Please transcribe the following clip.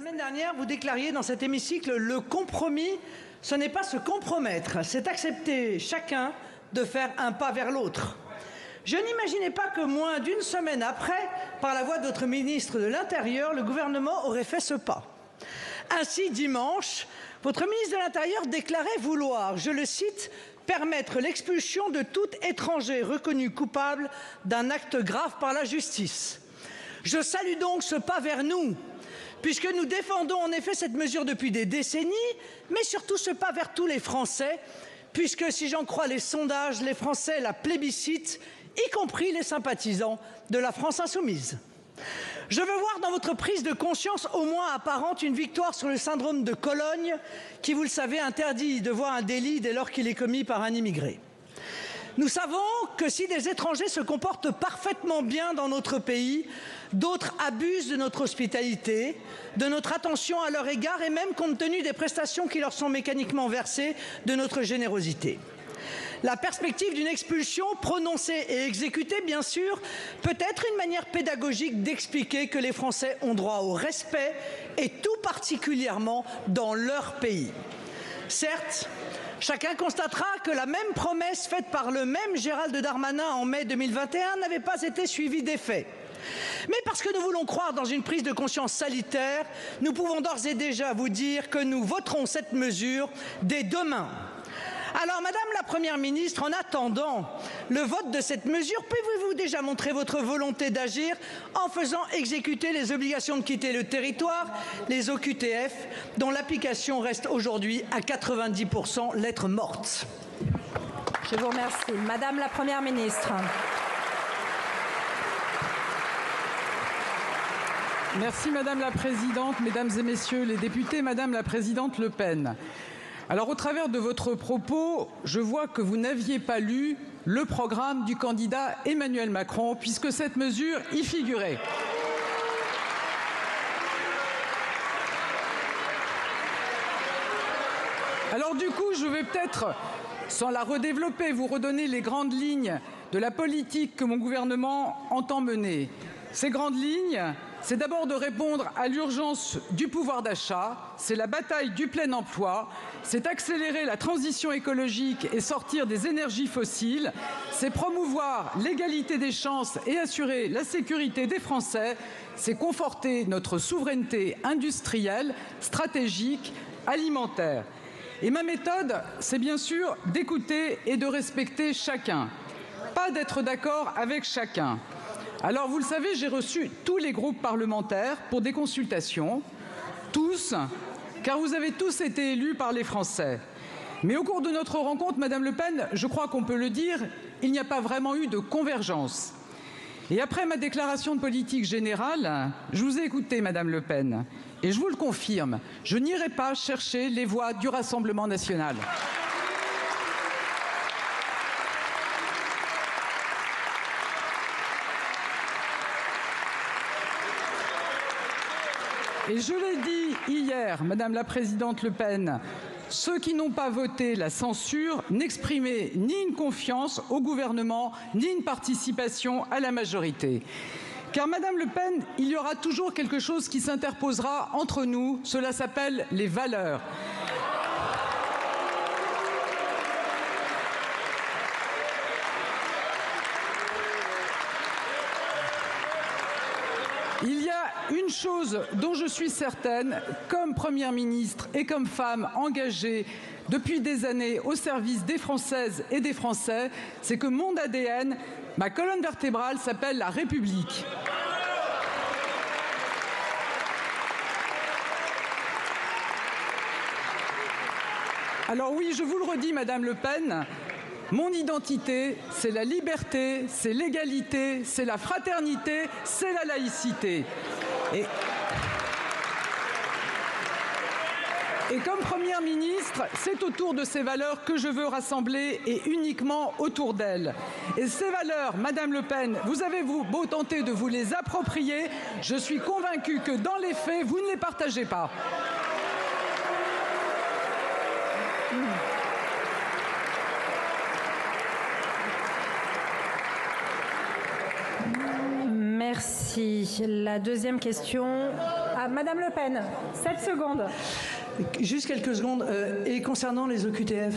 semaine dernière, vous déclariez dans cet hémicycle, le compromis, ce n'est pas se compromettre, c'est accepter chacun de faire un pas vers l'autre. Je n'imaginais pas que moins d'une semaine après, par la voix de votre ministre de l'Intérieur, le gouvernement aurait fait ce pas. Ainsi, dimanche, votre ministre de l'Intérieur déclarait vouloir, je le cite, permettre l'expulsion de tout étranger reconnu coupable d'un acte grave par la justice. Je salue donc ce pas vers nous, puisque nous défendons en effet cette mesure depuis des décennies, mais surtout ce pas vers tous les Français, puisque si j'en crois les sondages, les Français la plébiscitent, y compris les sympathisants de la France insoumise. Je veux voir dans votre prise de conscience au moins apparente une victoire sur le syndrome de Cologne, qui, vous le savez, interdit de voir un délit dès lors qu'il est commis par un immigré. Nous savons que si des étrangers se comportent parfaitement bien dans notre pays, d'autres abusent de notre hospitalité, de notre attention à leur égard et même, compte tenu des prestations qui leur sont mécaniquement versées, de notre générosité. La perspective d'une expulsion prononcée et exécutée, bien sûr, peut être une manière pédagogique d'expliquer que les Français ont droit au respect et tout particulièrement dans leur pays. Certes, chacun constatera que la même promesse faite par le même Gérald Darmanin en mai 2021 n'avait pas été suivie d'effet. Mais parce que nous voulons croire dans une prise de conscience salutaire, nous pouvons d'ores et déjà vous dire que nous voterons cette mesure dès demain. Alors, Madame la Première ministre, en attendant le vote de cette mesure, pouvez-vous déjà montrer votre volonté d'agir en faisant exécuter les obligations de quitter le territoire, les OQTF, dont l'application reste aujourd'hui à 90% lettre morte? Je vous remercie. Madame la Première ministre. Merci Madame la Présidente, Mesdames et Messieurs les députés, Madame la Présidente Le Pen. Alors, au travers de votre propos, je vois que vous n'aviez pas lu le programme du candidat Emmanuel Macron, puisque cette mesure y figurait. Alors du coup, je vais peut-être, sans la redévelopper, vous redonner les grandes lignes de la politique que mon gouvernement entend mener. Ces grandes lignes, c'est d'abord de répondre à l'urgence du pouvoir d'achat, c'est la bataille du plein emploi, c'est accélérer la transition écologique et sortir des énergies fossiles, c'est promouvoir l'égalité des chances et assurer la sécurité des Français, c'est conforter notre souveraineté industrielle, stratégique, alimentaire. Et ma méthode, c'est bien sûr d'écouter et de respecter chacun, pas d'être d'accord avec chacun. Alors, vous le savez, j'ai reçu tous les groupes parlementaires pour des consultations, tous, car vous avez tous été élus par les Français. Mais au cours de notre rencontre, Madame Le Pen, je crois qu'on peut le dire, il n'y a pas vraiment eu de convergence. Et après ma déclaration de politique générale, je vous ai écouté, Madame Le Pen, et je vous le confirme, je n'irai pas chercher les voix du Rassemblement national. Et je l'ai dit hier, Madame la Présidente Le Pen, ceux qui n'ont pas voté la censure n'exprimaient ni une confiance au gouvernement, ni une participation à la majorité. Car, Madame Le Pen, il y aura toujours quelque chose qui s'interposera entre nous, cela s'appelle les valeurs. Il y a une chose dont je suis certaine, comme Première ministre et comme femme engagée depuis des années au service des Françaises et des Français, c'est que mon ADN, ma colonne vertébrale s'appelle la République. Alors oui, je vous le redis, Madame Le Pen, mon identité, c'est la liberté, c'est l'égalité, c'est la fraternité, c'est la laïcité. Et comme Première ministre, c'est autour de ces valeurs que je veux rassembler et uniquement autour d'elles. Et ces valeurs, Madame Le Pen, vous avez beau tenter de vous les approprier, je suis convaincue que dans les faits, vous ne les partagez pas. Merci. La deuxième question Madame Le Pen, 7 secondes. Juste quelques secondes. Et concernant les OQTF ?